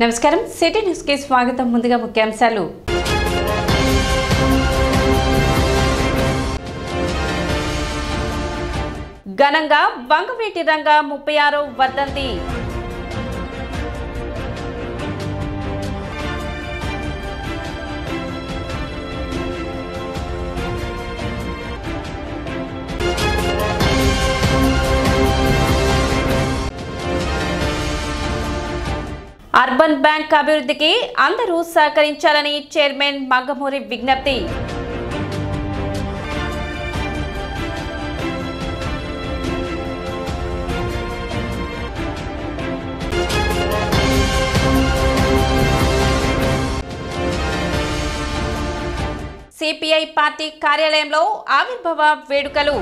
నమస్కారం city news కి స్వాగతం. ముందుగా ముఖ్యాంశాలు. ఘనంగా వంగవీటి రంగ 36వ వర్ధంతి. అర్బన్ బ్యాంక్ అభివృద్ధికి అందరూ సహకరించాలని చైర్మన్ మంగమూరి విజ్ఞప్తి. సిపిఐ పార్టీ కార్యాలయంలో ఆవిర్భావ వేడుకలు.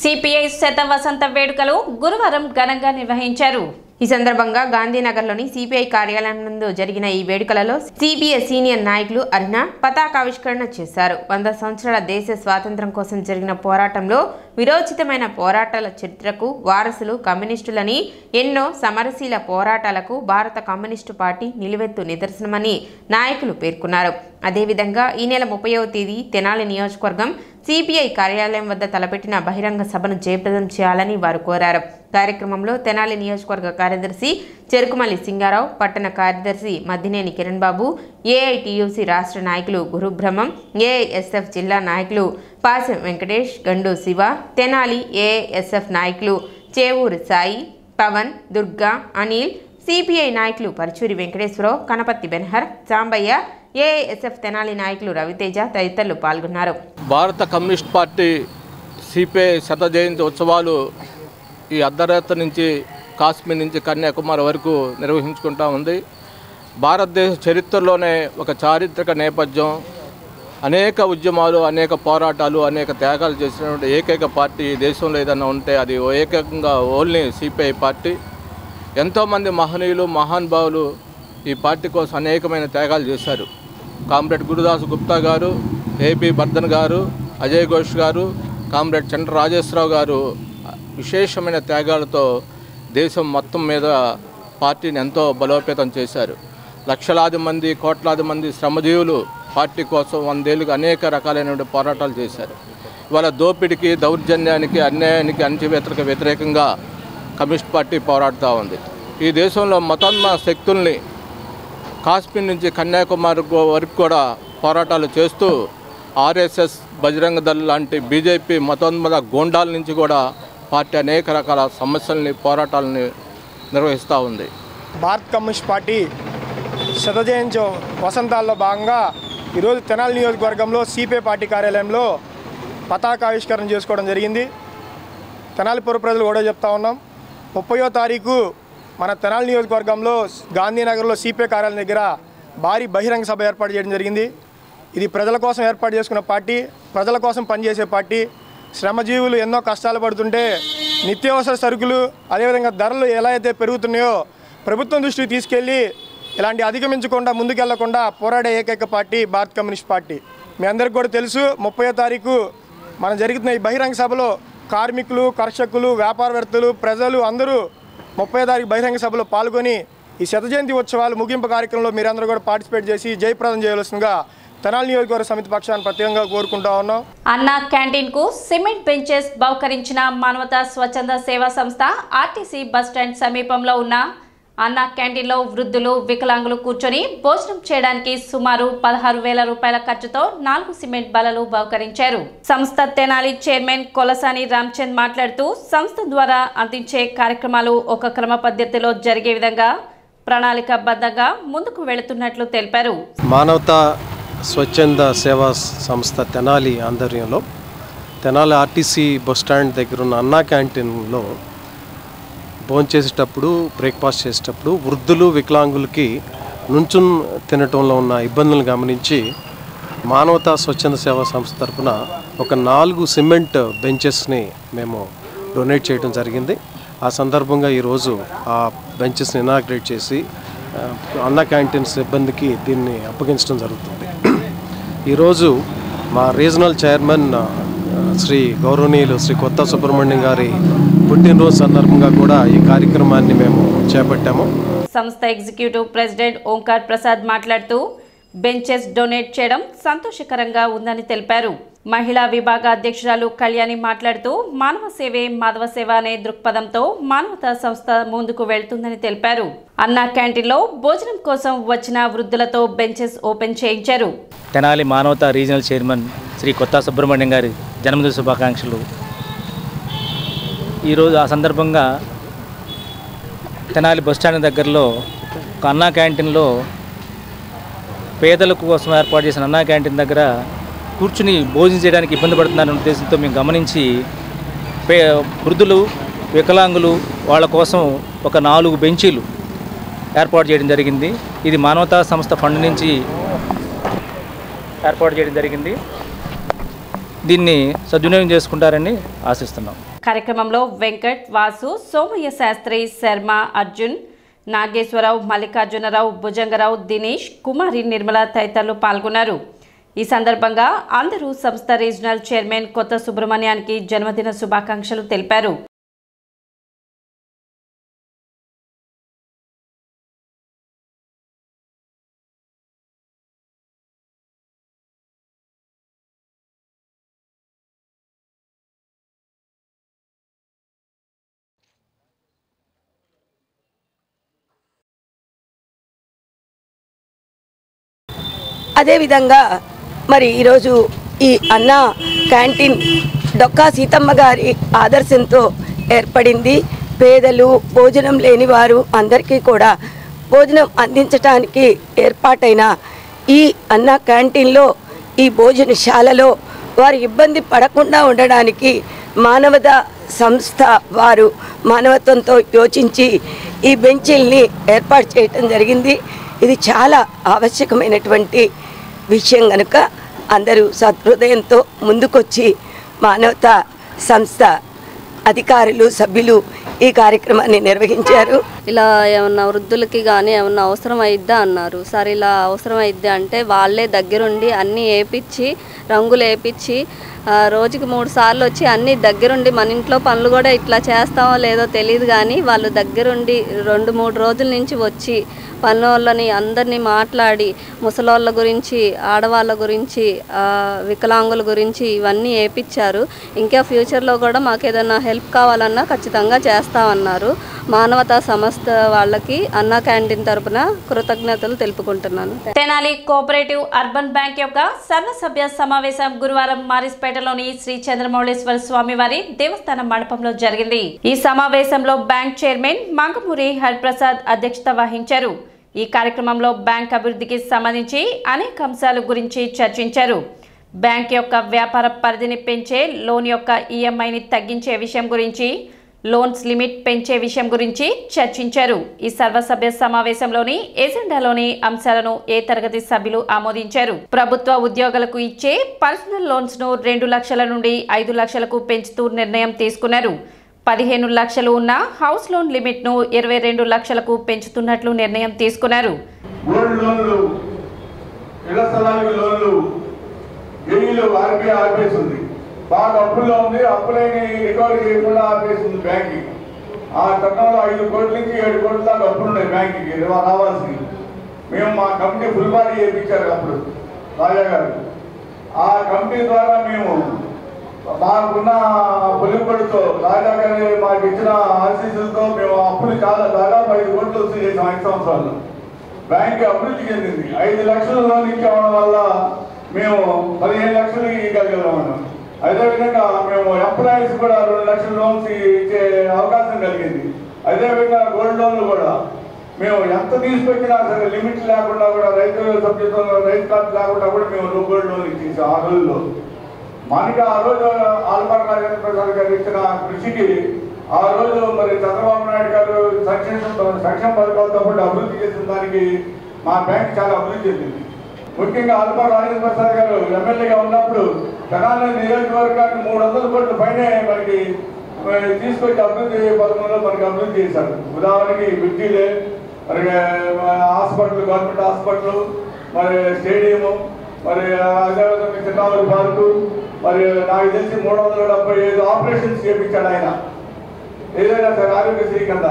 సిపిఐ శత వసంత వేడుకలు గురువారం ఘనంగా నిర్వహించారు. ఈ సందర్భంగా గాంధీనగర్లోని సిపిఐ కార్యాలయం నందు జరిగిన ఈ వేడుకలలో సిపిఐ సీనియర్ నాయకులు అర్ణ పతాకావిష్కరణ చేశారు. 100 సంవత్సరాల దేశ స్వాతంత్ర్యం కోసం జరిగిన పోరాటంలో విరోచితమైన పోరాటాల చరిత్రకు వారసులు కమ్యూనిస్టులని, ఎన్నో సమరశీల పోరాటాలకు భారత కమ్యూనిస్టు పార్టీ నిలువెత్తు నిదర్శనమని నాయకులు పేర్కొన్నారు. అదేవిధంగా ఈ నెల 30వ తేదీ తెనాలి నియోజకవర్గం సిపిఐ కార్యాలయం వద్ద తలపెట్టిన బహిరంగ సభను జయప్రదం చేయాలని వారు కోరారు. కార్యక్రమంలో తెనాలి నియోజకవర్గ కార్యదర్శి చెరుకుమల్లి సింగారావు, పట్టణ కార్యదర్శి మద్దినేని కిరణ్ బాబు, ఏఐటియుసి రాష్ట్ర నాయకులు గురుబ్రహ్మం, ఏఐఎస్ఎఫ్ జిల్లా నాయకులు పాసెం వెంకటేష్, గండు శివ, తెనాలి ఏఐఎస్ఎఫ్ నాయకులు చేవూరు సాయి, పవన్, దుర్గా, అనిల్, సిపిఐ నాయకులు పరుచూరి వెంకటేశ్వరరావు, కనపత్తి బెన్హర్, సాంబయ్య, ఏఐఎస్ఎఫ్ తెనాలి నాయకులు రవితేజ తదితరులు పాల్గొన్నారు. భారత కమ్యూనిస్ట్ పార్టీ సిపిఐ శత జయంతి ఉత్సవాలు ఈ అర్ధరాత్రి నుంచి కాశ్మీర్ నుంచి కన్యాకుమారి వరకు నిర్వహించుకుంటూ ఉంది. భారతదేశ చరిత్రలోనే ఒక చారిత్రక నేపథ్యం, అనేక ఉద్యమాలు, అనేక పోరాటాలు, అనేక త్యాగాలు చేసినటువంటి ఏకైక పార్టీ దేశంలో ఏదైనా ఉంటే అది ఏకంగా ఓన్లీ సిపిఐ పార్టీ. ఎంతోమంది మహనీయులు, మహానుభావులు ఈ పార్టీ కోసం అనేకమైన త్యాగాలు చేశారు. కామ్రేడ్ గురుదాస్ గుప్తా గారు, ఏపీ బర్ధన్ గారు, అజయ్ ఘోష్ గారు, కామ్రేడ్ చంద్ర రాజేశ్వరరావు గారు విశేషమైన త్యాగాలతో దేశం మొత్తం మీద పార్టీని ఎంతో బలోపేతం చేశారు. లక్షలాది మంది, కోట్లాది మంది శ్రమజీవులు పార్టీ కోసం 100 ఏళ్ళుగా అనేక రకాలైన పోరాటాలు చేశారు. ఇవాళ దోపిడికి, దౌర్జన్యానికి, అన్యాయానికి, అణచివేతలకు వ్యతిరేకంగా కమ్యూనిస్ట్ పార్టీ పోరాడుతూ ఉంది. ఈ దేశంలో మతోన్మాద శక్తుల్ని కాశ్మీర్ నుంచి కన్యాకుమారి వరకు కూడా పోరాటాలు చేస్తూ ఆర్ఎస్ఎస్, బజరంగ దళ్ లాంటి బీజేపీ మతోన్మాద గూండాల నుంచి కూడా పార్టీ అనేక రకాల సమస్యల్ని, పోరాటాలని నిర్వహిస్తూ ఉంది. భారత కమ్యూనిస్ట్ పార్టీ శత జయంతి వసంతాల్లో భాగంగా ఈరోజు తెనాలి నియోజకవర్గంలో సిపిఐ పార్టీ కార్యాలయంలో పతాకావిష్కరణ చేసుకోవడం జరిగింది. తెనాలి పుర ప్రజలు కూడా చెప్తా ఉన్నాం, 30వ తారీఖు మన తెనాలి నియోజకవర్గంలో గాంధీనగర్లో సిపిఐ కార్యాలయం దగ్గర భారీ బహిరంగ సభ ఏర్పాటు చేయడం జరిగింది. ఇది ప్రజల కోసం ఏర్పాటు చేసుకున్న పార్టీ, ప్రజల కోసం పనిచేసే పార్టీ. శ్రమజీవులు ఎన్నో కష్టాలు పడుతుంటే నిత్యావసర సరుకులు, అదేవిధంగా ధరలు ఎలా అయితే పెరుగుతున్నాయో ప్రభుత్వం దృష్టికి తీసుకెళ్ళి ఇలాంటి అధిగమించకుండా ముందుకెళ్లకుండా పోరాడే ఏకైక పార్టీ భారత కమ్యూనిస్ట్ పార్టీ. మీ అందరికీ కూడా తెలుసు, 30వ తారీఖు మనం జరుగుతున్న ఈ బహిరంగ సభలో కార్మికులు, కర్షకులు, వ్యాపారవేత్తలు, ప్రజలు అందరూ 30వ తారీఖు బహిరంగ సభలో పాల్గొని ఈ శత జయంతి ఉత్సవాలు ముగింపు కార్యక్రమంలో మీరందరూ కూడా పార్టిసిపేట్ చేసి జయప్రదం చేయవలసిందిగా తెనాలి నియోజకవర్గ సమితి పక్షాన్ని ప్రత్యేకంగా కోరుకుంటా ఉన్నాం. అన్నా క్యాంటీన్ కు సిమెంట్ బెంచెస్ బహుకరించిన మానవతా స్వచ్ఛంద సేవా సంస్థ ఆర్టీసీ బస్టాండ్ సమీపంలో ఉన్న అన్నా క్యాంటీన్లో వృద్ధులు, వికలాంగులు కూర్చొని భోజనం చేయడానికి సుమారు 16,000 రూపాయల ఖర్చుతో 4 సిమెంట్ బల్లలు బహుకరించారు. సంస్థ తెనాలి చైర్మన్ కొలసాని రామచంద్ మాట్లాడుతూ సంస్థ ద్వారా అందించే కార్యక్రమాలు ఒక క్రమ పద్ధతిలో జరిగే విధంగా ప్రణాళికాబద్ధంగా ముందుకు వెళుతున్నట్లు తెలిపారు. మానవతా స్వచ్ఛంద సేవా సంస్థ తెనాలి ఆధ్వర్యంలో తెనాలి ఆర్టీసీ బస్టాండ్ దగ్గర ఉన్న అన్నా క్యాంటీన్లో భోంచేసేటప్పుడు, బ్రేక్ఫాస్ట్ చేసేటప్పుడు వృద్ధులు, వికలాంగులకి నుంచుని తినటంలో ఉన్న ఇబ్బందులను గమనించి మానవతా స్వచ్ఛంద సేవా సంస్థ తరఫున ఒక 4 సిమెంట్ బెంచెస్ని మేము డొనేట్ చేయడం జరిగింది. ఆ సందర్భంగా ఈరోజు ఆ బెంచెస్ని ఇనాగ్రేట్ చేసి అన్న క్యాంటీన్ సిబ్బందికి దీన్ని అప్పగించడం జరుగుతుంది. ఈరోజు మా రీజనల్ చైర్మన్ శ్రీ గౌరవనీయులు శ్రీ కొత్త సుబ్రహ్మణ్యం గారి పుట్టినరోజు సందర్భంగా కూడా ఈ కార్యక్రమాన్ని మేము చేపట్టాము. సంస్థ ఎగ్జిక్యూటివ్ ప్రెసిడెంట్ ఓంకార్ ప్రసాద్ మాట్లాడుతూ బెంచెస్ డొనేట్ చేయడం సంతోషకరంగా ఉందని తెలిపారు. మహిళా విభాగ అధ్యక్షురాలు కళ్యాణి మాట్లాడుతూ మానవ సేవే మాధవ సేవ అనే దృక్పథంతో మానవతా సంస్థ ముందుకు వెళ్తుందని తెలిపారు. అన్నా క్యాంటీన్లో భోజనం కోసం వచ్చిన వృద్ధులతో బెంచెస్ ఓపెన్ చేయించారు. తెనాలి మానవతా రీజనల్ చైర్మన్ శ్రీ కొత్త సుబ్రహ్మణ్యం గారి జన్మదిన శుభాకాంక్షలు. ఈరోజు ఆ సందర్భంగా తెనాలి బస్టాండ్ దగ్గరలో ఒక అన్నా క్యాంటీన్లో పేదల కోసం ఏర్పాటు చేసిన అన్నా క్యాంటీన్ దగ్గర కూర్చుని భోజనం చేయడానికి ఇబ్బంది పడుతున్నారనే ఉద్దేశంతో మేము గమనించి వృద్ధులు వికలాంగులు వాళ్ళ కోసం ఒక 4 బెంచీలు ఏర్పాటు చేయడం జరిగింది. ఇది మానవతా సంస్థ ఫండ్ నుంచి ఏర్పాటు చేయడం జరిగింది. దీన్ని సద్వినియోగం చేసుకుంటారని ఆశిస్తున్నాం. కార్యక్రమంలో వెంకట్, వాసు, సోమయ్య శాస్త్రి, శర్మ, అర్జున్, నాగేశ్వరరావు, మల్లికార్జునరావు, భుజంగరావు, దినేష్, కుమారి, నిర్మల తదితరులు పాల్గొన్నారు. ఈ సందర్భంగా అందరూ సంస్థ రీజనల్ చైర్మన్ కొత్త సుబ్రహ్మణ్యానికి జన్మదిన శుభాకాంక్షలు తెలిపారు. అదేవిధంగా మరి ఈరోజు ఈ అన్నా క్యాంటీన్ డొక్కా సీతమ్మ గారి ఆదర్శంతో ఏర్పడింది. పేదలు, భోజనం లేని వారు అందరికీ కూడా భోజనం అందించడానికి ఏర్పాటైన ఈ అన్నా క్యాంటీన్లో, ఈ భోజనశాలలో వారు ఇబ్బంది పడకుండా ఉండడానికి మానవతా సంస్థ వారు మానవత్వంతో యోచించి ఈ బెంచీల్ని ఏర్పాటు చేయటం జరిగింది. ఇది చాలా ఆవశ్యకమైనటువంటి విషయం కనుక అందరూ సహృదయంతో ముందుకొచ్చి మానవతా సంస్థ అధికారులు, సభ్యులు ఈ కార్యక్రమాన్ని నిర్వహించారు. ఇలా ఏమన్నా వృద్ధులకి కానీ ఏమన్నా అవసరం అయిద్దా అన్నారు. సరే ఇలా అవసరం అయిద్దా అంటే వాళ్ళే దగ్గరుండి అన్నీ వేయించి, రంగులు వేయించి, రోజుకి 3 సార్లు వచ్చి అన్నీ దగ్గరుండి, మన ఇంట్లో పనులు కూడా ఇట్లా చేస్తామో లేదో తెలియదు కానీ వాళ్ళు దగ్గరుండి 2-3 రోజుల నుంచి వచ్చి పనులని అందరినీ మాట్లాడి ముసలోళ్ళ గురించి, ఆడవాళ్ళ గురించి, వికలాంగుల గురించి ఇవన్నీ వేయించారు. ఇంకా ఫ్యూచర్లో కూడా మాకు ఏదైనా హెల్ప్ కావాలన్నా ఖచ్చితంగా చేస్తామన్నారు. మానవతా సంస్థ వాళ్ళకి అన్నా క్యాంటీన్ తరపున కృతజ్ఞతలు తెలుపుకుంటున్నాను. తెనాలి కోఆపరేటివ్ అర్బన్ బ్యాంక్ యొక్క సర్వసభ్య సమావేశం గురువారం మారిస్పేటలోని శ్రీ చంద్రమౌళేశ్వర స్వామి వారి దేవస్థానం మండపంలో జరిగింది. ఈ సమావేశంలో బ్యాంక్ చైర్మన్ మంగమూరి హరిప్రసాద్ అధ్యక్షత వహించారు. ఈ కార్యక్రమంలో బ్యాంక్ అభివృద్ధికి సంబంధించి అనేక అంశాల గురించి చర్చించారు. బ్యాంక్ యొక్క వ్యాపార పరిధిని పెంచే, లోన్ యొక్క ఈఎంఐని తగ్గించే విషయం గురించి, లోన్స్ లిమిట్ పెంచే విషయం గురించి చర్చించారు. ఈ సర్వసభ్య సమావేశంలోని ఎజెండాలోని అంశాలను ఏ తరగతి సభ్యులు ఆమోదించారు. ప్రభుత్వ ఉద్యోగులకు ఇచ్చే పర్సనల్ లోన్స్ ను 2 లక్షల నుండి 5 లక్షలకు పెంచుతూ నిర్ణయం తీసుకున్నారు. 15 లక్షలు ఉన్న హౌస్ లోన్ లిమిట్ ను 22 లక్షలకు పెంచుతున్నట్లు నిర్ణయం తీసుకున్నారు. బాగా అప్పుల్లో ఉంది, అప్పులేని రికవరీ చేయకుండా ఆపేసింది బ్యాంక్కి. ఆ తరుణంలో 5 కోట్ల నుంచి 7 కోట్ల దాకా అప్పులు ఉన్నాయి బ్యాంక్కి రావాల్సింది. మేము మా కంపెనీ ఫుల్ బాడీ చేయించారు అప్పుడు రాజా గారు. ఆ కంపెనీ ద్వారా మేము మాకున్న పొలిపడితో రాజా గారి మాకు ఇచ్చిన ఆశీస్సులతో మేము అప్పులు చాలా దాదాపు 5 కోట్లు వసూలు చేసాం 5 సంవత్సరాల్లో. బ్యాంక్ అభివృద్ధి చెందింది. 5 లక్షల లోన్ ఇచ్చేవడం వల్ల మేము 15 లక్షలు ఇవ్వగలిగామన్నాం. అదేవిధంగా మేము ఎంప్లాయీస్ కూడా 2 లక్షల లోన్స్ ఇచ్చే అవకాశం కలిగింది. అదేవిధంగా గోల్డ్ లోన్లు కూడా మేము ఎంత తీసుకొచ్చినా సరే లిమిట్ లేకుండా కూడా రైతు సభ్యత్వం, రైతు కార్డు లేకుండా కూడా మేము గోల్డ్ లోన్ ఇచ్చేసాం ఆ రోజుల్లో. మనకి ఆ రోజు ఆల్పార్ నాగేంద్ర ప్రసాద్ గారు ఇచ్చిన కృషికి ఆ రోజు మరి చంద్రబాబు నాయుడు గారు సంక్షేమ పథకాలతో పాటు అభివృద్ధి చేసిన దానికి మా బ్యాంక్ చాలా అభివృద్ధి చెందింది. ముఖ్యంగా ఆల్పార్ నాగేంద్ర ప్రసాద్ గారు ఎమ్మెల్యేగా ఉన్నప్పుడు తెనాలి నియోజకవర్గానికి 300 కోట్ల పైనే మనకి తీసుకొచ్చి అభివృద్ధి పథకంలో మనకి అభివృద్ధి చేశారు. ఉదాహరణకి బ్రిడ్జిలే, మరి హాస్పిటల్, గవర్నమెంట్ హాస్పిటల్, మరి స్టేడియము, మరి అదేవిధంగా చిన్నావుల పార్కు, మరి నాకు తెలిసి 375 ఆపరేషన్స్ చేయించాడు ఆయన, ఏదైనా సరే ఆరోగ్యశ్రీ కింద.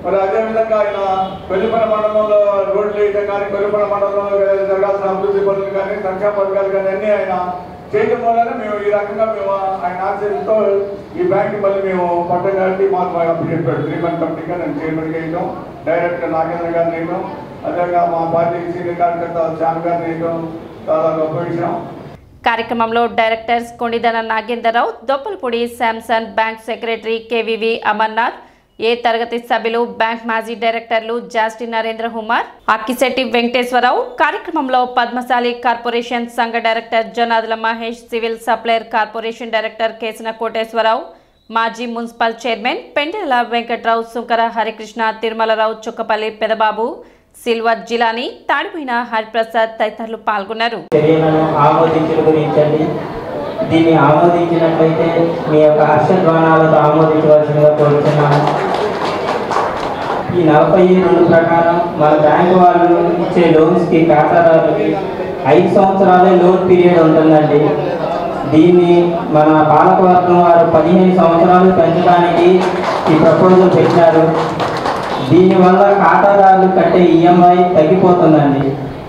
మరి అదేవిధంగా ఆయన కొల్లిపల్లి మండలంలో రోడ్లు వేయడం కానీ, కొల్లిపల్లి మండలంలో జరగాల్సిన అభివృద్ధి పనులు కానీ, సంక్షేమ పథకాలు కానీ అన్నీ ఆయన చేయడం వల్ల మేము ఈ రకంగా మేము ఆయన ఆశయంతో ఈ బ్యాంక్ మళ్ళీ మేము పట్టం కాబట్టి మాకు అప్పుడు చెప్పాడు 3 మంత్ కమిటీగా నేను చైర్మన్గా వేయడం, డైరెక్టర్ నాగేంద్ర గారిని వేయడం, అదేవిధంగా మా పార్టీ సీనియర్ కార్యకర్త శ్యామ్ గారిని వేయడం చాలా గొప్ప విషయం. కార్యక్రమంలో directors Kondidana Nagendra Rao, Doppalapudi Samson, bank secretary KVV Amarnath, A తరగతి సభ్యులు, బ్యాంక్ మాజీ డైరెక్టర్లు జాస్టి నరేంద్ర కుమార్, అక్కిశెట్టి వెంకటేశ్వరరావు. కార్యక్రమంలో పద్మశాలి కార్పొరేషన్ సంఘ director Janadula Mahesh, civil supplies corporation director Kesana Koteswara Rao, మాజీ municipal chairman Pendela Venkat Rao, Sunkara Harikrishna, Tirumala Rao, Chukkapalli Pedababu, Silver Jilani, Tadipoyina Hariprasad తదితరులు పాల్గొన్నారు. దీన్ని ఆమోదించినట్లయితే మీ యొక్క హర్షధ్వానాలతో ఆమోదించవలసిందిగా కోరుతున్నాను. ఈ 42 ప్రకారం మన బ్యాంకు వాళ్ళు ఇచ్చే లోన్స్కి ఖాతాదారులకి 5 సంవత్సరాలే లోన్ పీరియడ్ ఉంటుందండి. దీన్ని మన పాలకవర్గం వారు 15 సంవత్సరాలు పెంచడానికి ఈ ప్రపోజల్ పెట్టారు. దీనివల్ల ఖాతాదారులు కట్టే ఈఎంఐ తగ్గిపోతుందండి.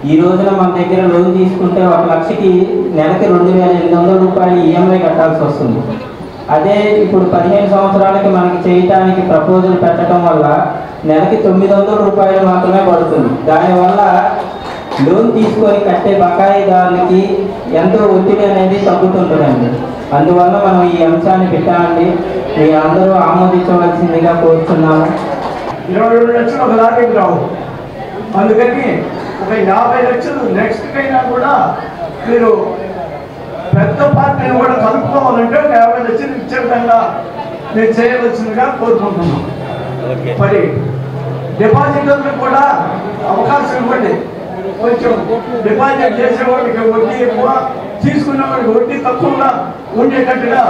ఈ రోజున మన దగ్గర లోన్ తీసుకుంటే 1 లక్షకి నెలకి 2,800 రూపాయలు ఈఎంఐ కట్టాల్సి వస్తుంది. అదే ఇప్పుడు 15 సంవత్సరాలకి మనకి చేయటానికి ప్రపోజల్ పెట్టడం వల్ల నెలకి 900 రూపాయలు మాత్రమే పడుతుంది. దానివల్ల లోన్ తీసుకొని కట్టే బకాయిదారులకి ఎంతో ఒత్తిడి అనేది తగ్గుతుంటుందండి. అందువల్ల మనం ఈ అంశాన్ని పెట్టామండి. మీ అందరూ ఆమోదించవలసిందిగా కోరుతున్నాము. 22 లక్షలు ఒక దానికి రావు, అందుకని ఒక 50 లక్షలు నెక్స్ట్ అయినా కూడా మీరు పెద్ద పార్టీని కూడా కలుపుకోవాలంటే 50 లక్షలు ఇచ్చే విధంగా నేను చేయవలసిందిగా కోరుకుంటున్నాను. మరి డిపాజిటర్లకు కూడా అవకాశం ఇవ్వండి. కొంచెం డిపాజిట్ చేసేవాడికి వడ్డీ ఎక్కువ, తీసుకునేవాడికి వడ్డీ తక్కువగా ఉండేటట్టుగా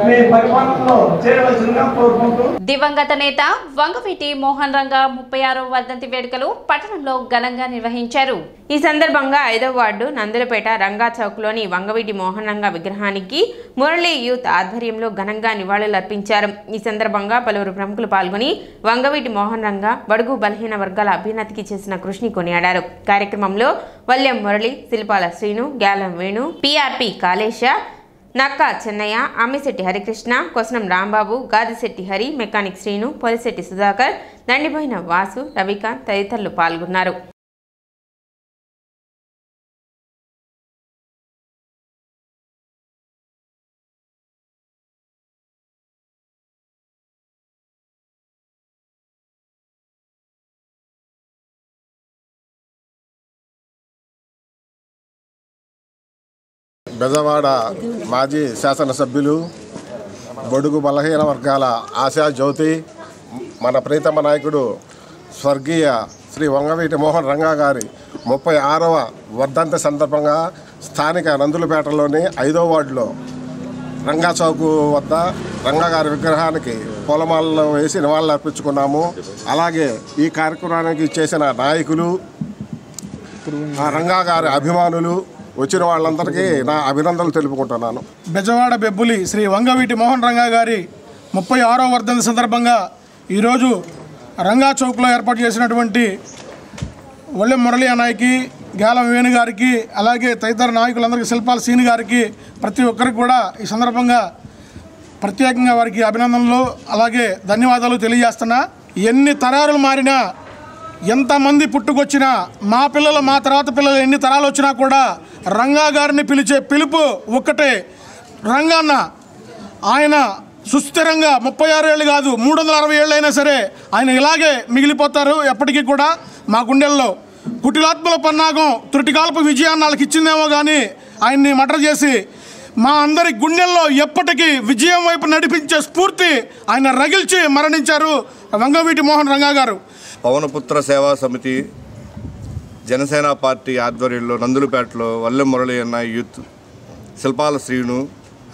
మీ పరిపాలనలో చేయవలసిందిగా కోరుకుంటూ. దివంగత నేత వంగవీటి మోహన్ రంగా 36వ వర్ధంతి వేడుకలు పట్టణంలో ఘనంగా నిర్వహించారు. ఈ సందర్భంగా 5వ వార్డు నందులపేట రంగా చౌక్లోని వంగవీటి మోహన్ రంగా విగ్రహానికి మురళీ యూత్ ఆధ్వర్యంలో ఘనంగా నివాళులర్పించారు. ఈ సందర్భంగా పలువురు ప్రముఖులు పాల్గొని వంగవీటి మోహన్ రంగా బడుగు బలహీన వర్గాల అభ్యున్నతికి చేసిన కృషిని కొనియాడారు. కార్యక్రమంలో వల్యం మురళి, శిల్పాల శ్రీను, గ్యాలం వేణు, పిఆర్పి కాళేశ, నక్కా చెన్నయ్య, అమ్మిశెట్టి హరికృష్ణ, కొసనం రాంబాబు, గాదిశెట్టి హరి, మెకానిక్ శ్రీను, పొలిశెట్టి సుధాకర్, దండిపోయిన వాసు, రవికాంత్ తదితరులు పాల్గొన్నారు. బెజవాడ మాజీ శాసనసభ్యులు, బడుగు బలహీన వర్గాల ఆశా జ్యోతి, మన ప్రీతమ నాయకుడు స్వర్గీయ శ్రీ వంగవీటి మోహన్ రంగా గారి 36వ వర్ధంతి సందర్భంగా స్థానిక నందులపేటలోని 5వ వార్డులో రంగా చౌక్ వద్ద రంగా గారి విగ్రహానికి పూలమాలలో వేసి నివాళులు అర్పించుకున్నాము. అలాగే ఈ కార్యక్రమానికి చేసిన నాయకులు, రంగా గారి అభిమానులు, వచ్చిన వాళ్ళందరికీ నా అభినందనలు తెలుపుకుంటున్నాను. బెజవాడ బెబ్బులి శ్రీ వంగవీటి మోహన్ రంగా గారి 36వ వర్ధంతి సందర్భంగా ఈరోజు రంగా చౌక్లో ఏర్పాటు చేసినటువంటి ఒళ్ళెం మురళి అన్నయ్యకి, గ్యాలం వేణు గారికి, అలాగే తదితర నాయకులందరికీ, శిల్పాల సీని గారికి, ప్రతి ఒక్కరికి కూడా ఈ సందర్భంగా ప్రత్యేకంగా వారికి అభినందనలు అలాగే ధన్యవాదాలు తెలియజేస్తున్నా. ఎన్ని తరాలు మారినా, ఎంతమంది పుట్టుకొచ్చినా, మా పిల్లలు మా తర్వాత పిల్లలు ఎన్ని తరాలు వచ్చినా కూడా రంగా గారిని పిలిచే పిలుపు ఒక్కటే, రంగన్న. ఆయన సుస్థిరంగా 36 ఏళ్ళు కాదు 360 ఏళ్ళు అయినా సరే ఆయన ఇలాగే మిగిలిపోతారు ఎప్పటికీ కూడా మా గుండెల్లో. కుటిలాత్మల పన్నాగం త్రుటికాల్ప విజయాన్ని వాళ్ళకి ఇచ్చిందేమో కానీ ఆయన్ని మర్డర్ చేసి మా అందరి గుండెల్లో ఎప్పటికీ విజయం వైపు నడిపించే స్ఫూర్తి ఆయన రగిల్చి మరణించారు వంగవీటి మోహన్ రంగా గారు. పవనపుత్ర సేవా సమితి, జనసేన పార్టీ ఆధ్వర్యంలో నందులపేటలో వల్లెం మురళి అన్న యూత్, శిల్పాల శ్రీను,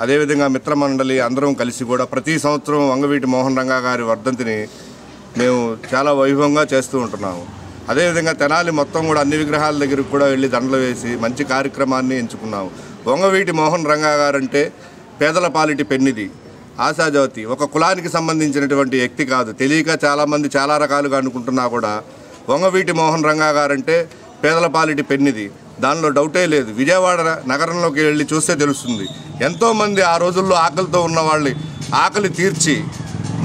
అదేవిధంగా మిత్రమండలి అందరం కలిసి కూడా ప్రతి సంవత్సరం వంగవీటి మోహన్ రంగా గారి వర్ధంతిని మేము చాలా వైభవంగా చేస్తూ ఉంటున్నాము. అదేవిధంగా తెనాలి మొత్తం కూడా అన్ని విగ్రహాల దగ్గరికి కూడా వెళ్ళి దండలు వేసి మంచి కార్యక్రమాన్ని ఎంచుకున్నాము. వంగవీటి మోహన్ రంగా గారంటే పేదల పాలిటి పెన్నిది, ఆశాజ్యోతి. ఒక కులానికి సంబంధించినటువంటి వ్యక్తి కాదు. తెలియక చాలామంది చాలా రకాలుగా అనుకుంటున్నా కూడా వంగవీటి మోహన్ రంగా గారంటే పేదల పాలిటి పెన్నిది, దానిలో డౌటే లేదు. విజయవాడ నగరంలోకి వెళ్ళి చూస్తే తెలుస్తుంది. ఎంతోమంది ఆ రోజుల్లో ఆకలితో ఉన్న వాళ్ళు ఆకలి తీర్చి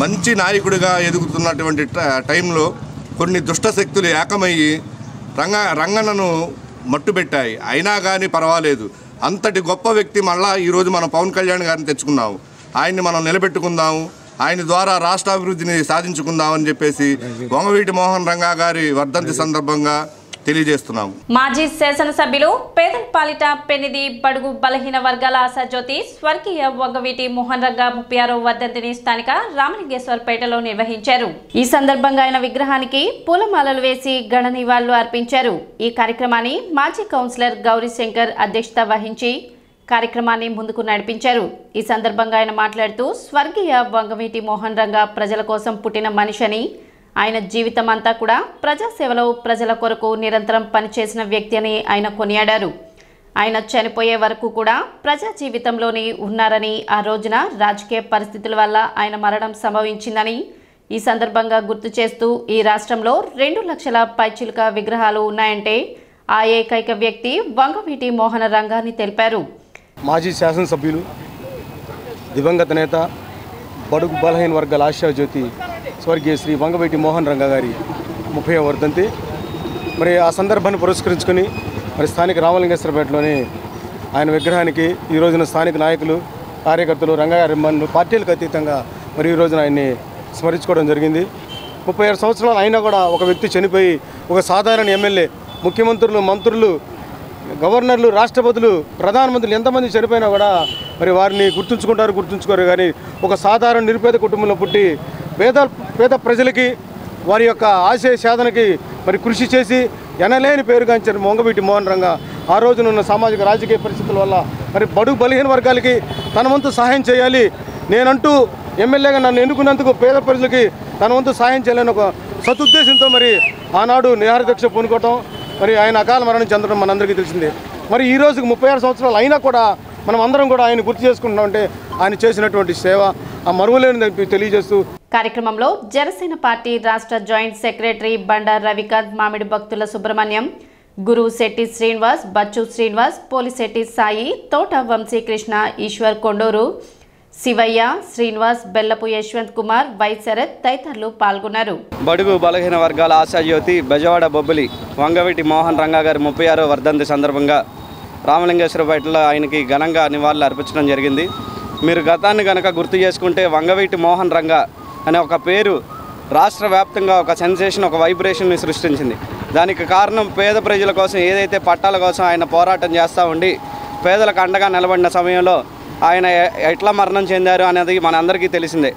మంచి నాయకుడిగా ఎదుగుతున్నటువంటి టైంలో కొన్ని దుష్ట శక్తులు ఏకమయ్యి రంగన్నను మట్టుబెట్టాయి. అయినా కానీ పర్వాలేదు, అంతటి గొప్ప వ్యక్తి మళ్ళా ఈరోజు మనం పవన్ కళ్యాణ్ గారిని తెచ్చుకున్నాము. ఆయన్ని మనం నిలబెట్టుకుందాము, ఆయన ద్వారా రాష్ట్ర అభివృద్ధిని సాధించుకుందామని చెప్పేసి వంగవీటి మోహన్ రంగా గారి వర్ధంతి సందర్భంగా తెలియజేస్తున్నాము. మాజీ శాసనసభ్యులు పేదల పాలిట పెన్నిది, బడుగు బలహీన వర్గాల ఆశాజ్యోతి స్వర్గీయ వంగవీటి మోహన్ రంగా 36వ వర్ధంతిని స్థానిక రామలింగేశ్వరపేటలో నిర్వహించారు. ఈ సందర్భంగా ఆయన విగ్రహానికి పూలమాలలు వేసి ఘన నివాళులు అర్పించారు. ఈ కార్యక్రమాన్ని మాజీ కౌన్సిలర్ గౌరీశంకర్ అధ్యక్షత వహించి కార్యక్రమాన్ని ముందుకు నడిపించారు. ఈ సందర్భంగా ఆయన మాట్లాడుతూ స్వర్గీయ వంగవీటి మోహన్ రంగా ప్రజల కోసం పుట్టిన మనిషి అని, ఆయన జీవితం అంతా కూడా ప్రజాసేవలో ప్రజల కొరకు నిరంతరం పనిచేసిన వ్యక్తి అని ఆయన కొనియాడారు. ఆయన చనిపోయే వరకు కూడా ప్రజా జీవితంలోనే ఉన్నారని, ఆ రోజున రాజకీయ పరిస్థితుల వల్ల ఆయన మరణం సంభవించిందని ఈ సందర్భంగా గుర్తు చేస్తూ ఈ రాష్ట్రంలో 2 లక్షల పైచిలుక విగ్రహాలు ఉన్నాయంటే ఆ ఏకైక వ్యక్తి వంగవీటి మోహన రంగాని తెలిపారు. మాజీ శాసనసభ్యులు, దివంగత నేత, బడుగు బలహీన వర్గాల ఆశాజ్యోతి స్వర్గీయ శ్రీ వంగవీటి మోహన్ రంగా గారి 30వ వర్ధంతి. మరి ఆ సందర్భాన్ని పురస్కరించుకొని మరి స్థానిక రామలింగేశ్వరపేటలోని ఆయన విగ్రహానికి ఈ రోజున స్థానిక నాయకులు, కార్యకర్తలు, రంగాగారి అభిమానులు పార్టీలకు అతీతంగా మరి ఈ రోజున ఆయన్ని స్మరించుకోవడం జరిగింది. 37 సంవత్సరాలు అయినా కూడా ఒక వ్యక్తి చనిపోయి ఒక సాధారణ ఎమ్మెల్యే, ముఖ్యమంత్రులు, మంత్రులు, గవర్నర్లు, రాష్ట్రపతులు, ప్రధానమంత్రులు ఎంతమంది చనిపోయినా కూడా మరి వారిని గుర్తుంచుకోరు. కానీ ఒక సాధారణ నిరుపేద కుటుంబంలో పుట్టి పేద ప్రజలకి వారి యొక్క ఆశయ సాధనకి మరి కృషి చేసి ఎనలేని పేరుగాంచిన వంగవీటి మోహన్ రంగా ఆ రోజునున్న సామాజిక రాజకీయ పరిస్థితుల వల్ల మరి బడుగు బలహీన వర్గాలకి తన వంతు సహాయం చేయాలి, నేనంటూ ఎమ్మెల్యేగా నన్ను ఎన్నుకున్నందుకు పేద ప్రజలకి తన వంతు సహాయం చేయాలని ఒక సదుద్దేశంతో మరి ఆనాడు నిహారదీక్ష పూనుకోవటం, మరి ఆయన అకాల మరణం చెందడం మనందరికీ తెలిసిందే. మరి ఈ రోజుకి 36 సంవత్సరాలు అయినా కూడా మనం అందరం కూడా ఆయన గుర్తు చేసుకుంటున్నామంటే ఆయన చేసినటువంటి సేవ ఆ మరువలేనిదని తెలియజేస్తూ కార్యక్రమంలో జనసేన పార్టీ రాష్ట్ర జాయింట్ సెక్రటరీ బండారు రవికాంత్, మామిడి భక్తుల సుబ్రహ్మణ్యం, గురు శెట్టి శ్రీనివాస్, బచ్చు శ్రీనివాస్, పోలిశెట్టి సాయి, తోట వంశీకృష్ణ, ఈశ్వర్ కొండూరు, శివయ్య, శ్రీనివాస్, బెల్లపు యశ్వంత్ కుమార్, వై శరత్ తదితరులు పాల్గొన్నారు. బడుగు బలహీన వర్గాల ఆశాజ్యోతి బెజవాడ బొబ్బిలి వంగవీటి మోహన్ రంగా గారి 36వ వర్ధంతి సందర్భంగా రామలింగేశ్వరపేటలో ఆయనకి ఘనంగా నివాళులు అర్పించడం జరిగింది. మీరు గతాన్ని కనుక గుర్తు చేసుకుంటే వంగవీటి మోహన్ రంగా అనే ఒక పేరు రాష్ట్ర వ్యాప్తంగా ఒక సెన్సేషన్, ఒక వైబ్రేషన్ని సృష్టించింది. దానికి కారణం పేద ప్రజల కోసం ఏదైతే పట్టాల కోసం ఆయన పోరాటం చేస్తూ ఉండి పేదలకు అండగా నిలబడిన సమయంలో ఆయన ఎట్లా మరణం చెందారు అనేది మనందరికీ తెలిసిందే.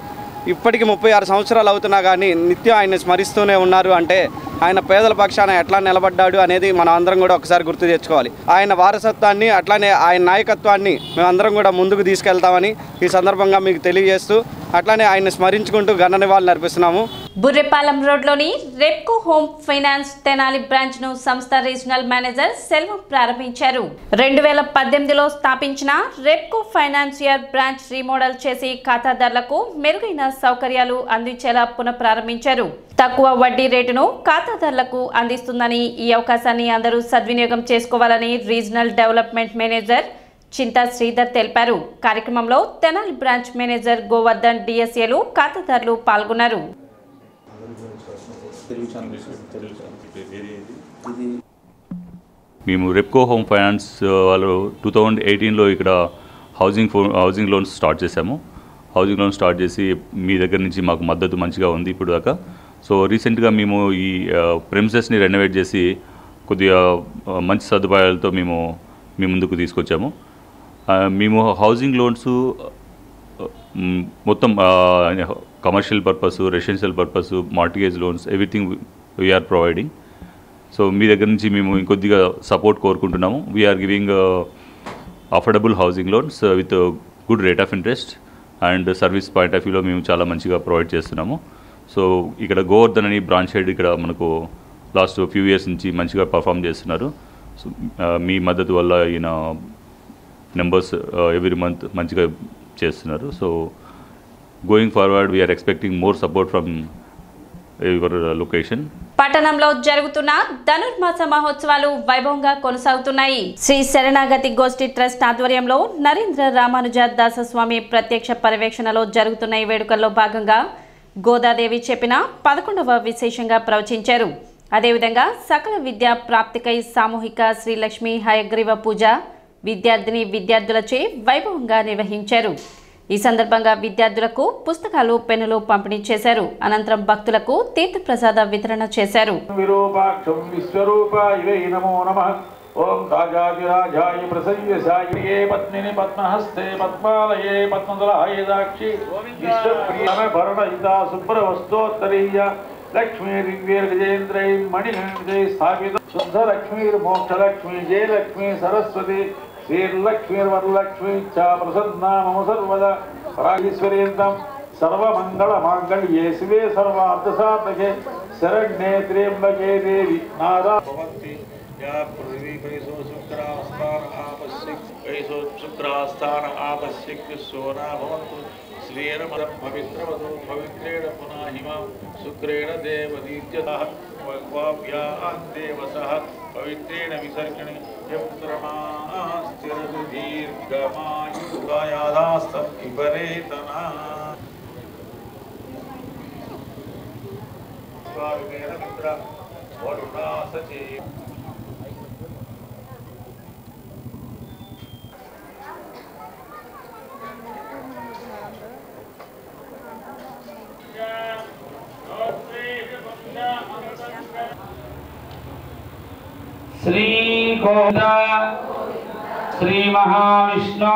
ఇప్పటికి 36 సంవత్సరాలు అవుతున్నా కానీ నిత్యం ఆయన్ని స్మరిస్తూనే ఉన్నారు అంటే ఆయన పేదల పక్షాన ఎట్లా నిలబడ్డాడు అనేది మనం అందరం కూడా ఒకసారి గుర్తు తెచ్చుకోవాలి. ఆయన వారసత్వాన్ని అట్లానే ఆయన నాయకత్వాన్ని మేమందరం కూడా ముందుకు తీసుకెళ్తామని ఈ సందర్భంగా మీకు తెలియజేస్తూ అట్లానే ఆయన్ని స్మరించుకుంటూ ఘన నివాళులు అర్పిస్తున్నాము. బుర్రెపాలెం రోడ్లోని Repco home finance Tenali branch ను సంస్థ రీజనల్ మేనేజర్ సెల్వం ప్రారంభించారు. 2018లో స్థాపించిన రెప్కో ఫైనాన్షియర్ బ్రాంచ్ రీమోడల్ చేసి ఖాతాదారులకు మెరుగైన సౌకర్యాలు అందించేలా పునఃప్రారంభించారు. తక్కువ వడ్డీ రేటును ఖాతాదారులకు అందిస్తుందని, ఈ అవకాశాన్ని అందరూ సద్వినియోగం చేసుకోవాలని రీజనల్ డెవలప్మెంట్ మేనేజర్ చింతా శ్రీధర్ తెలిపారు. కార్యక్రమంలో తెనాలి బ్రాంచ్ మేనేజర్ గోవర్ధన్, డిఎస్ఏలు, ఖాతాదారులు పాల్గొన్నారు. మేము రెప్కో హోమ్ ఫైనాన్స్ వాళ్ళు 2018లో ఇక్కడ హౌసింగ్ లోన్స్ స్టార్ట్ చేశాము. హౌసింగ్ లోన్ స్టార్ట్ చేసి మీ దగ్గర నుంచి మాకు మద్దతు మంచిగా ఉంది ఇప్పుడు దాకా. సో రీసెంట్గా మేము ఈ ప్రెమిసెస్ని రెనోవేట్ చేసి కొద్దిగా మంచి సదుపాయాలతో మేము మీ ముందుకు తీసుకొచ్చాము. మేము హౌసింగ్ లోన్స్ మొత్తం commercial purpose, residential purpose, mortgage loans, everything we are providing. So మీ దగ్గర నుంచి మేము ఇంకొద్దిగా సపోర్ట్ కోరుకుంటున్నాము. We are giving affordable housing loans with good rate of interest and service point of వ్యూలో మేము చాలా మంచిగా ప్రొవైడ్ చేస్తున్నాము. సో ఇక్కడ గోవర్ధన్ అని బ్రాంచ్ హెడ్ ఇక్కడ మనకు లాస్ట్ ఫ్యూ ఇయర్స్ నుంచి మంచిగా పర్ఫామ్ చేస్తున్నారు. సో మీ మద్దతు వల్ల ఈయన నెంబర్స్ ఎవ్రీ మంత్ మంచిగా చేస్తున్నారు. So going forward we are expecting more support from your location. పట్టణంలో జరుగుతున్న ధనుర్మాస మహోత్సవాలు వైభవంగా కొనసాగుతున్నాయి. శ్రీ శరణాగతి గోష్ఠి ట్రస్ట్ ఆధ్వర్యంలో నరేంద్ర రామానుజ దాసస్వామి ప్రత్యక్ష పర్యవేక్షణలో జరుగుతున్న ఈ వేడుకల్లో భాగంగా గోదాదేవి చెప్పిన 11వ విశేషంగా ప్రవచించారు. అదేవిధంగా సకల విద్యా ప్రాప్తికై సామూహిక శ్రీలక్ష్మి హయగ్రీవ పూజ విద్యార్థులచే వైభవంగా నిర్వహించారు. ఈ సందర్భంగా విద్యార్థులకు పుస్తకాలు, పెన్నులు పంపిణీ చేశారు. అనంతరం భక్తులకు తీర్థప్రసాద వితరణ చేశారు. విరూపాక్షం విశ్వరూపాయ నమో నమః. ఓం రాజాధిరాజాయ ప్రసవ్యసాయే పద్మిని పద్మహస్తే పద్మాలయే పద్మదళాయ దాక్షి విశ్వప్రియ భరణయితా శుభ్రవస్తోత్తరీయ లక్ష్మీ దివ్యేర్గజేంద్రై మణిగణిజై స్థాపిత శుద్ధ లక్ష్మీర్మోక్షలక్ష్మీ జయలక్ష్మీ సరస్వతి శ్రీర్లక్ష్మీర్వరలక్ష్మీ చ ప్రసన్నా మమ సర్వదా రాజేశ్వరీంతం సర్వమంగళమాంగళ్యే శివే సర్వార్థసాధకే శరణ్యే త్ర్యంబకే దేవి నాదా భవంతి. या पृथ्वी पैसो शुक्रास्थान आपश्यक पैसो शुक्रास्थान आपश्यक सोना भवन्तु श्रेण मदं पवित्रवतो पवित्रेण पुनः हिमं शुक्रेण देवदीर्यतः वाव्यान् देवसः पवित्रेण विसर्गणे यत्रमास्तिरतु दीर्घमायुर्गायादास्तं विपरेतनः स्वारुणेन मित्र वरुणा सचे. श्री गोविंदा श्री महाविष्णु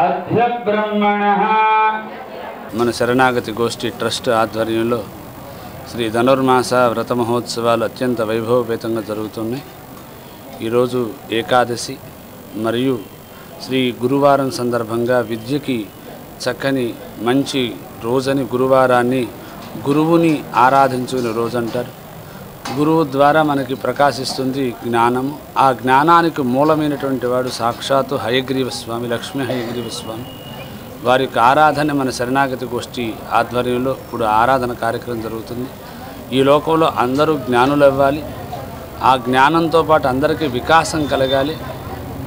अद्य ब्रह्मणः. మన శరణాగతి గోష్ఠి ట్రస్ట్ ఆధ్వర్యంలో శ్రీ ధనుర్మాస వ్రత మహోత్సవాలు అత్యంత వైభవపేతంగా జరుగుతున్నాయి. ఈరోజు ఏకాదశి మరియు శ్రీ గురువారం సందర్భంగా విద్యకి చక్కని మంచి రోజని గురువారాన్ని గురువుని ఆరాధించుకునే రోజు అంటారు. గురువు ద్వారా మనకి ప్రకాశిస్తుంది జ్ఞానము. ఆ జ్ఞానానికి మూలమైనటువంటి వాడు సాక్షాత్తు హయగ్రీవ స్వామి, లక్ష్మీ హయగ్రీవ స్వామి. వారి యొక్క ఆరాధన మన శరణాగతి గోష్ఠి ఆధ్వర్యంలో ఇప్పుడు ఆరాధన కార్యక్రమం జరుగుతుంది. ఈ లోకంలో అందరూ జ్ఞానులు అవ్వాలి. ఆ జ్ఞానంతో పాటు అందరికీ వికాసం కలగాలి.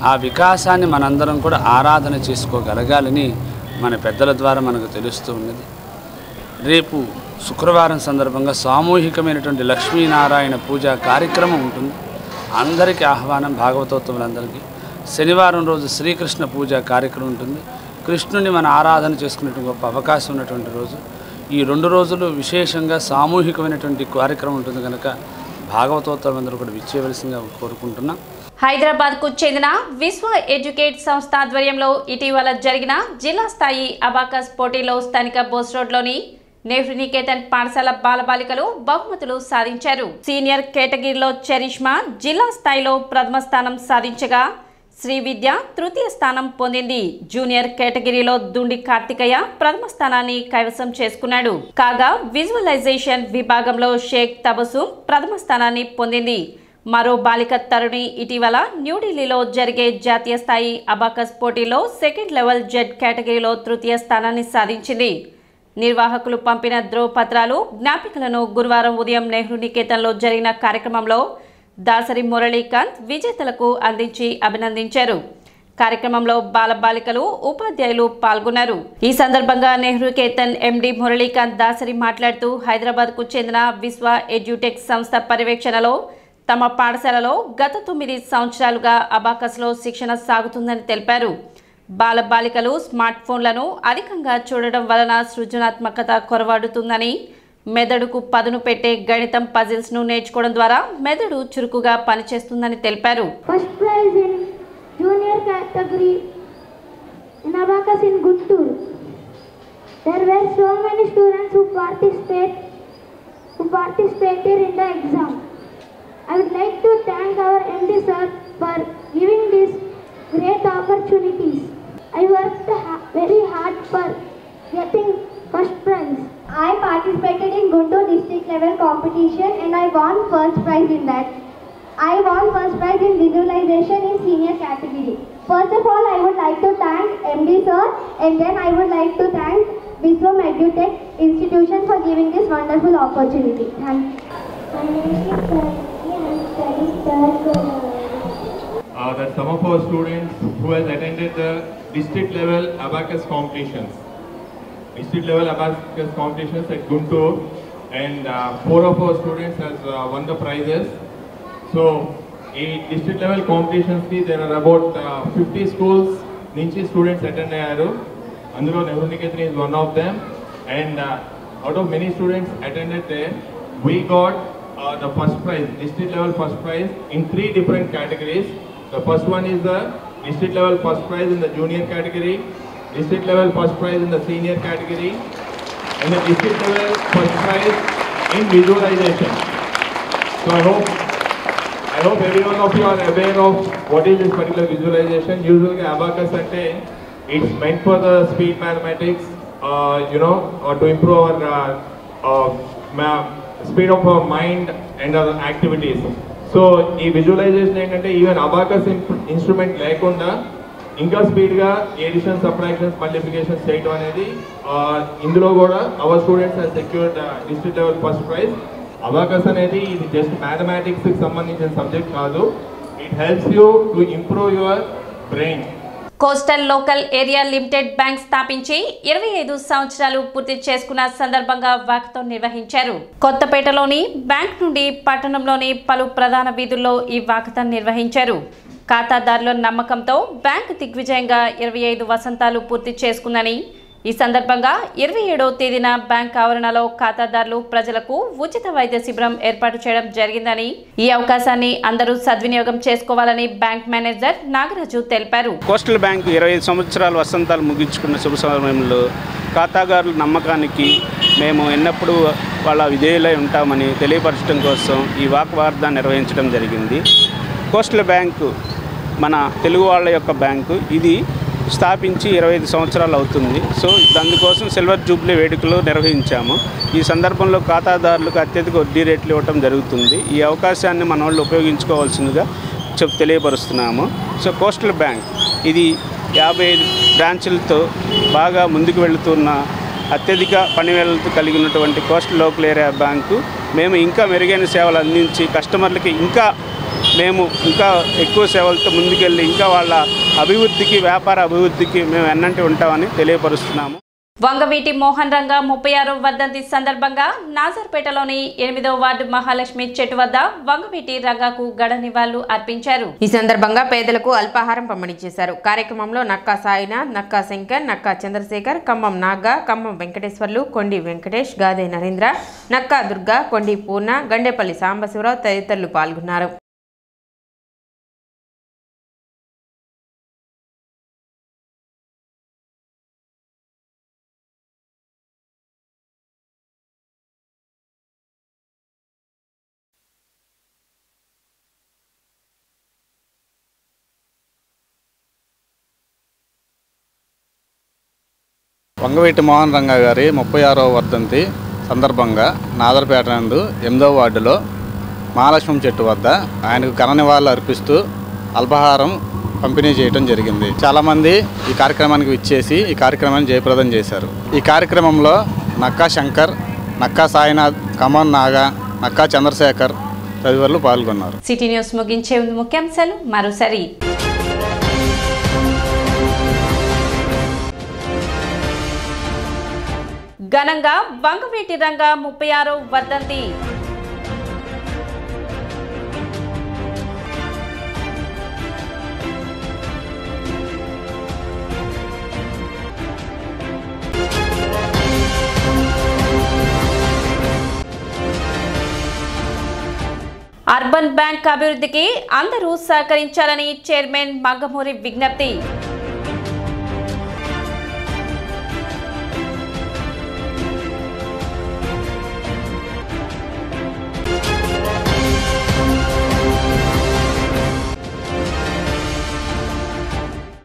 ఆ వికాసాన్ని మనందరం కూడా ఆరాధన చేసుకోగలగాలని మన పెద్దల ద్వారా మనకు తెలుస్తూ ఉన్నది. రేపు శుక్రవారం సందర్భంగా సామూహికమైనటువంటి లక్ష్మీనారాయణ పూజ కార్యక్రమం ఉంటుంది. అందరికీ ఆహ్వానం, భాగవతోత్తములందరికీ. శనివారం రోజు శ్రీకృష్ణ పూజ కార్యక్రమం ఉంటుంది. కృష్ణుని మన ఆరాధన చేసుకునేటువంటి గొప్ప అవకాశం ఉన్నటువంటి రోజు. ఈ 2 రోజులు విశేషంగా సామూహికమైనటువంటి కార్యక్రమం ఉంటుంది కనుక భాగవతోత్తములందరూ కూడా విచ్చేయవలసిందిగా కోరుకుంటున్నాం. హైదరాబాద్కు చెందిన విశ్వ ఎడ్యుకేట్ సంస్థ ఆధ్వర్యంలో ఇటీవల జరిగిన జిల్లా స్థాయి అబాకస్ పోటీలో స్థానిక బోస్ రోడ్లోని నెహ్రూ నికేతన్ పాఠశాల బాలబాలికలు బహుమతులు సాధించారు. సీనియర్ కేటగిరీలో చరిష్మా జిల్లా స్థాయిలో ప్రథమ స్థానం సాధించగా శ్రీ విద్య తృతీయ స్థానం పొందింది. జూనియర్ కేటగిరీలో దుండి కార్తికయ్య ప్రథమ స్థానాన్ని కైవసం చేసుకున్నాడు. కాగా విజువలైజేషన్ విభాగంలో షేక్ తబసుం ప్రథమ స్థానాన్ని పొందింది. మరో బాలిక తరుణి ఇటీవల న్యూఢిల్లీలో జరిగే జాతీయ స్థాయి అబాకస్ పోటీలో సెకండ్ లెవెల్ జెడ్ కేటగిరీలో తృతీయ స్థానాన్ని సాధించింది. నిర్వాహకులు పంపిన ధ్రువపత్రాలు, జ్ఞాపికలను గురువారం ఉదయం నెహ్రూ నికేతన్లో జరిగిన కార్యక్రమంలో దాసరి మురళీకాంత్ విజేతలకు అందించి అభినందించారు. కార్యక్రమంలో బాలబాలికలు, ఉపాధ్యాయులు పాల్గొన్నారు. ఈ సందర్భంగా నెహ్రూ నికేతన్ ఎండి మురళీకాంత్ దాసరి మాట్లాడుతూ హైదరాబాద్కు చెందిన విశ్వ ఎడ్యుటెక్ సంస్థ పర్యవేక్షణలో తమ పాఠశాలలో గత 9 సంవత్సరాలుగా అబాకస్లో శిక్షణ సాగుతుందని తెలిపారు. బాలబాలికలు స్మార్ట్ ఫోన్లను అధికంగా చూడడం వలన సృజనాత్మకత కొరవడుతుందని, మెదడుకు పదును పెట్టే గణితం, పజిల్స్ను నేర్చుకోవడం ద్వారా మెదడు చురుకుగా పనిచేస్తుందని తెలిపారు. First prize in junior category in abacus in Guntur. There were so many students who participated in the exam. I would like to thank our MD sir for giving these great opportunities. I worked very hard for getting first prize. I participated participated in Guntur district level competition and I won first prize in that. I won first prize in visualization in senior category. First of all, I would like to thank MD sir and then I would like to thank Viswam EduTech institution for giving this wonderful opportunity. Thank you. My name is Sarvi. I am studying third grade. That some of our students who has attended the district level abacus competitions. District level abacus competitions at Guntur, and 4 of our students has won the prizes. So, in district level competitions there are about 50 schools nunchi students attend ayyaru. Andulo Nehru Niketan is one of them, and out of many students attended there, we got the first prize, district level first prize in 3 different categories. The first one is the district level first prize in the junior category, district level first prize in the senior category, and the district level first prize in visualization. So I hope every one of you are aware of what is this particular visualization. Usually abacus ante it's meant for the speed mathematics, or to improve our speed of our mind and other activities. So ఈ visualisation ఏంటంటే even abacus instrument లేకుండా ఇంకా స్పీడ్గా edition subtractions multiplications చేయడం అనేది ఇందులో కూడా our students have secured district level first prize. Abacus అనేది ఇది జస్ట్ మ్యాథమెటిక్స్కి సంబంధించిన సబ్జెక్ట్ కాదు. It helps you to improve your brain. Coastal local area limited bank స్థాపించి 25 సంవత్సరాలు పూర్తి చేసుకున్న సందర్భంగా వాకథాన్ నిర్వహించారు. కొత్తపేటలోని బ్యాంక్ నుండి పట్టణంలోని పలు ప్రధాన వీధుల్లో ఈ వాకథాన్ నిర్వహించారు. ఖాతాదారుల నమ్మకంతో బ్యాంక్ దిగ్విజయంగా 25 వసంతాలు పూర్తి చేసుకుందని, ఈ సందర్భంగా 27వ తేదీన బ్యాంక్ ఆవరణలో ఖాతాదారులు ప్రజలకు ఉచిత వైద్య శిబిరం ఏర్పాటు చేయడం జరిగిందని, ఈ అవకాశాన్ని అందరూ సద్వినియోగం చేసుకోవాలని బ్యాంక్ మేనేజర్ నాగరాజు తెలిపారు. కోస్టల్ బ్యాంక్ 25 సంవత్సరాల వసంతాలు ముగించుకున్న శుభ సమయంలో ఖాతాదారుల నమ్మకానికి మేము ఎన్నప్పుడూ వాళ్ళ విధేయులై ఉంటామని తెలియపరచడం కోసం ఈ వాకథాన్ నిర్వహించడం జరిగింది. కోస్టల్ బ్యాంకు మన తెలుగు వాళ్ళ యొక్క బ్యాంకు. ఇది స్థాపించి 25 సంవత్సరాలు అవుతుంది. సో అందుకోసం సిల్వర్ జూబ్లీ వేడుకలు నిర్వహించాము. ఈ సందర్భంలో ఖాతాదారులకు అత్యధిక వడ్డీ రేట్లు ఇవ్వడం జరుగుతుంది. ఈ అవకాశాన్ని మన వాళ్ళు ఉపయోగించుకోవాల్సిందిగా తెలియపరుస్తున్నాము. సో కోస్టల్ బ్యాంక్ ఇది 55 బ్రాంచులతో బాగా ముందుకు వెళుతున్న అత్యధిక పనివేళలతో కలిగినటువంటి కోస్టల్ లోకల్ ఏరియా బ్యాంకు. మేము ఇంకా మెరుగైన సేవలు అందించి కస్టమర్లకి ఇంకా ఎక్కువ సేవలతో ముందుకెళ్ళి ఇంకా వాళ్ళ అభివృద్ధికి, వ్యాపార అభివృద్ధికి మేము ఎన్నంటి ఉంటామని తెలియపరుస్తున్నాము. వంగవీటి మోహన్ రంగా 36వ వర్ధంతి సందర్భంగా నాజర్పేటలోని 8వ వార్డు మహాలక్ష్మి చెట్టు వద్ద వంగవీటి రంగాకు గడ నివాళులు అర్పించారు. ఈ సందర్భంగా పేదలకు అల్పాహారం పంపిణీ చేశారు. కార్యక్రమంలో నక్కా సాయినాథ్, నక్కా శంకర్, నక్కా చంద్రశేఖర్, ఖమ్మం నాగా, ఖమ్మం వెంకటేశ్వర్లు, కొండి వెంకటేష్, గాదే నరేంద్ర, నక్కా దుర్గా, కొండి పూర్ణ, గండేపల్లి సాంబశివరావు తదితరులు పాల్గొన్నారు. వంగవీటి మోహన్ రంగా గారి 36వ వర్ధంతి సందర్భంగా నాదర్పేట నందు 8వ వార్డులో మహాలక్ష్మి చెట్టు వద్ద ఆయనకు ఘన నివాళులు అర్పిస్తూ అల్పాహారం పంపిణీ చేయడం జరిగింది. చాలామంది ఈ కార్యక్రమానికి విచ్చేసి ఈ కార్యక్రమాన్ని జయప్రదం చేశారు. ఈ కార్యక్రమంలో నక్కా శంకర్, నక్కా సాయినాథ్, ఖమ్మం నాగా, నక్కా చంద్రశేఖర్ తదితరులు పాల్గొన్నారు. సిటీ న్యూస్ ముగించే ముఖ్యాంశాలు మరోసారి. ఘనంగా వంగవీటి రంగా 36వ వర్ధంతి. అర్బన్ బ్యాంక్ అభివృద్ధికి అందరూ సహకరించాలని చైర్మన్ మంగమూరి విజ్ఞప్తి.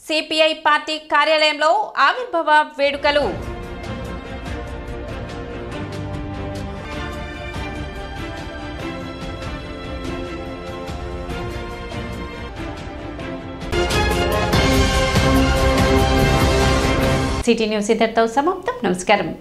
సిపిఐ పార్టీ కార్యాలయంలో ఆవిర్భావ వేడుకలు. సిటీ న్యూస్ ఇంతటితో సమాప్తం. నమస్కారం.